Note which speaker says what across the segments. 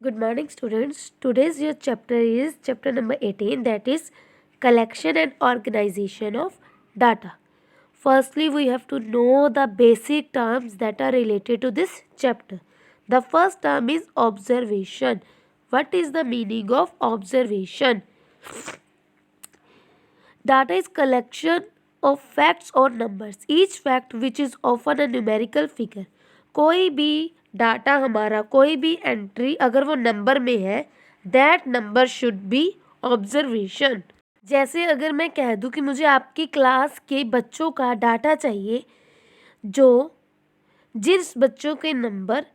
Speaker 1: Good morning, students. Today's your chapter is chapter number 18, that is collection and organization of data. Firstly, we have to know the basic terms that are related to this chapter. The first term is observation. What is the meaning of observation? Data is collection of facts or numbers. Each fact which is often a numerical figure. कोई भी data हमारा कोई भी entry अगर वो number में है that number should B observation. जैसे अगर मैं कह दूं कि मुझे आपकी क्लास के बच्चों का डाटा चाहिए जो जिस बच्चों के नंबर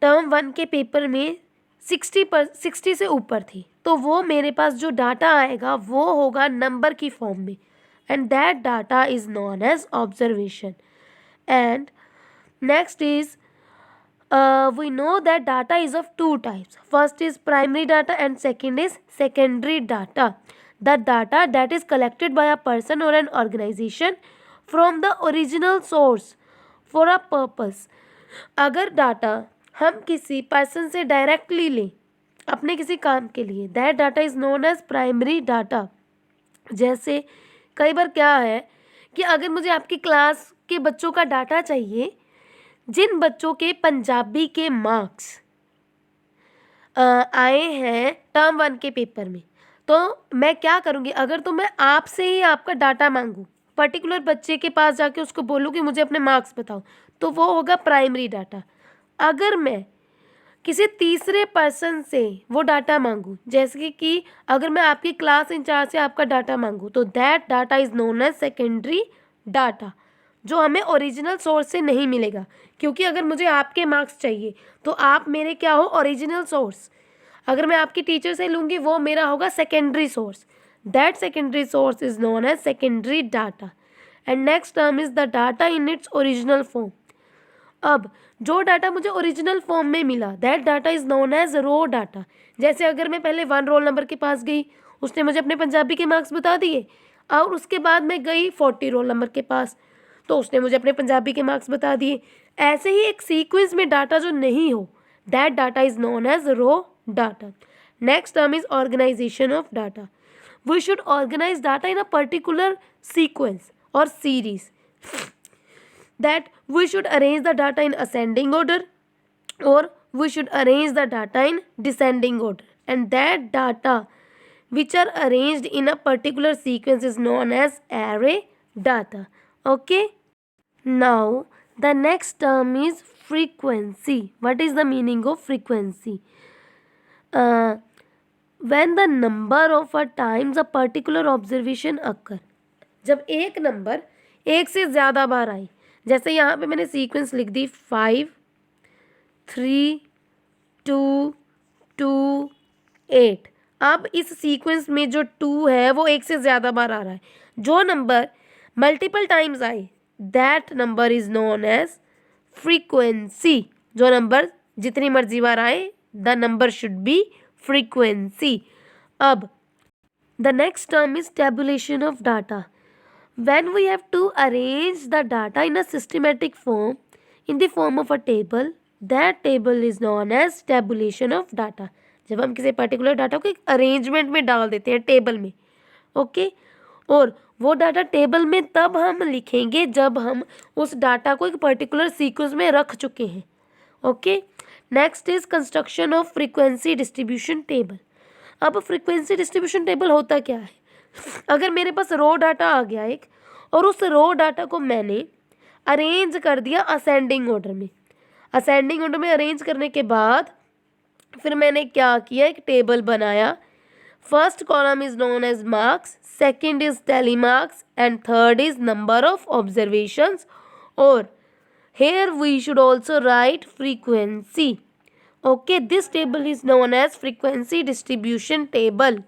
Speaker 1: टर्म 1 के पेपर में 60 से ऊपर थी तो वो मेरे पास जो डाटा आएगा वो होगा नंबर की फॉर्म में and that data is known as observation. And next is we know that data is of two types. First is primary data and second is secondary data. The data that is collected by a person or an organization from the original source for a purpose. अगर data हम किसी person से directly लें अपने किसी काम के लिए that data is known as primary data. जैसे कई बार क्या है कि अगर मुझे आपकी क्लास के बच्चों का डाटा चाहिए जिन बच्चों के पंजाबी के मार्क्स आए हैं टर्म 1 के पेपर में तो मैं क्या करूँगी अगर तो मैं आपसे ही आपका डाटा मांगूँ पर्टिकुलर बच्चे के पास जाके उसको बोलूँ कि मुझे अपने मार्क्स बताओ तो वो होगा प्राइमरी डाटा. अगर मैं किसी तीसरे पर्सन से वो डाटा मांगूँ जैसे कि अगर मैं आपकी क्लास इंचार्ज से आपका डाटा मांगूँ तो that data is known as secondary data जो हमें ओरिजिनल सोर्स से नहीं मिलेगा क्योंकि अगर मुझे आपके मार्क्स चाहिए तो आप मेरे क्या हो ओरिजिनल सोर्स. अगर मैं आपकी टीचर से लूँगी वो मेरा होगा secondary source. That secondary source is known as secondary data. And next term is the data in its original form. अब जो डाटा मुझे ओरिजिनल फॉर्म में मिला that data is known as raw data. जैसे अगर मैं पहले 1 रोल नंबर के पास गई उसने मुझे अपने पंजाबी के मार्क्स बता दिए और उसके बाद मैं गई 40 रोल नंबर के पास तो उसने मुझे अपने पंजाबी के मार्क्स बता दिए. ऐसे ही एक सीक्वेंस में डाटा जो नहीं हो that data is known as raw data. Next term is organisation of data. We should organise data in a particular sequence और series. That we should arrange the data in ascending order or we should arrange the data in descending order, and that data which are arranged in a particular sequence is known as array data. Okay, now the next term is frequency. What is the meaning of frequency? When the number of a times a particular observation occur. जब एक number एक से ज़्यादा बार आए जैसे यहाँ पे मैंने सीक्वेंस लिख दी 5 3 2 2 8. अब इस सीक्वेंस में जो 2 है वो एक से ज़्यादा बार आ रहा है. जो नंबर मल्टीपल टाइम्स आए that number is known as frequency. जो नंबर जितनी मर्जी बार आए the number should be frequency. अब the next term is tabulation of data. When we have to arrange the data in a systematic form in the form of a table, that table is known as tabulation of data. जब हम किसी particular data को एक arrangement में डाल देते हैं table में ओके और वो डाटा टेबल में तब हम लिखेंगे जब हम उस डाटा को एक पर्टिकुलर सीक्वेंस में रख चुके हैं. Okay, next is construction of frequency distribution table. अब फ्रीक्वेंसी डिस्ट्रीब्यूशन टेबल होता क्या है. अगर मेरे पास रो डाटा आ गया एक और उस रो डाटा को मैंने अरेंज कर दिया असेंडिंग ऑर्डर में. असेंडिंग ऑर्डर में अरेंज करने के बाद फिर मैंने क्या किया एक टेबल बनाया. First column is known as marks, second is tally marks and third is number of observations और here we should also write frequency. Okay, this table is known as frequency distribution table.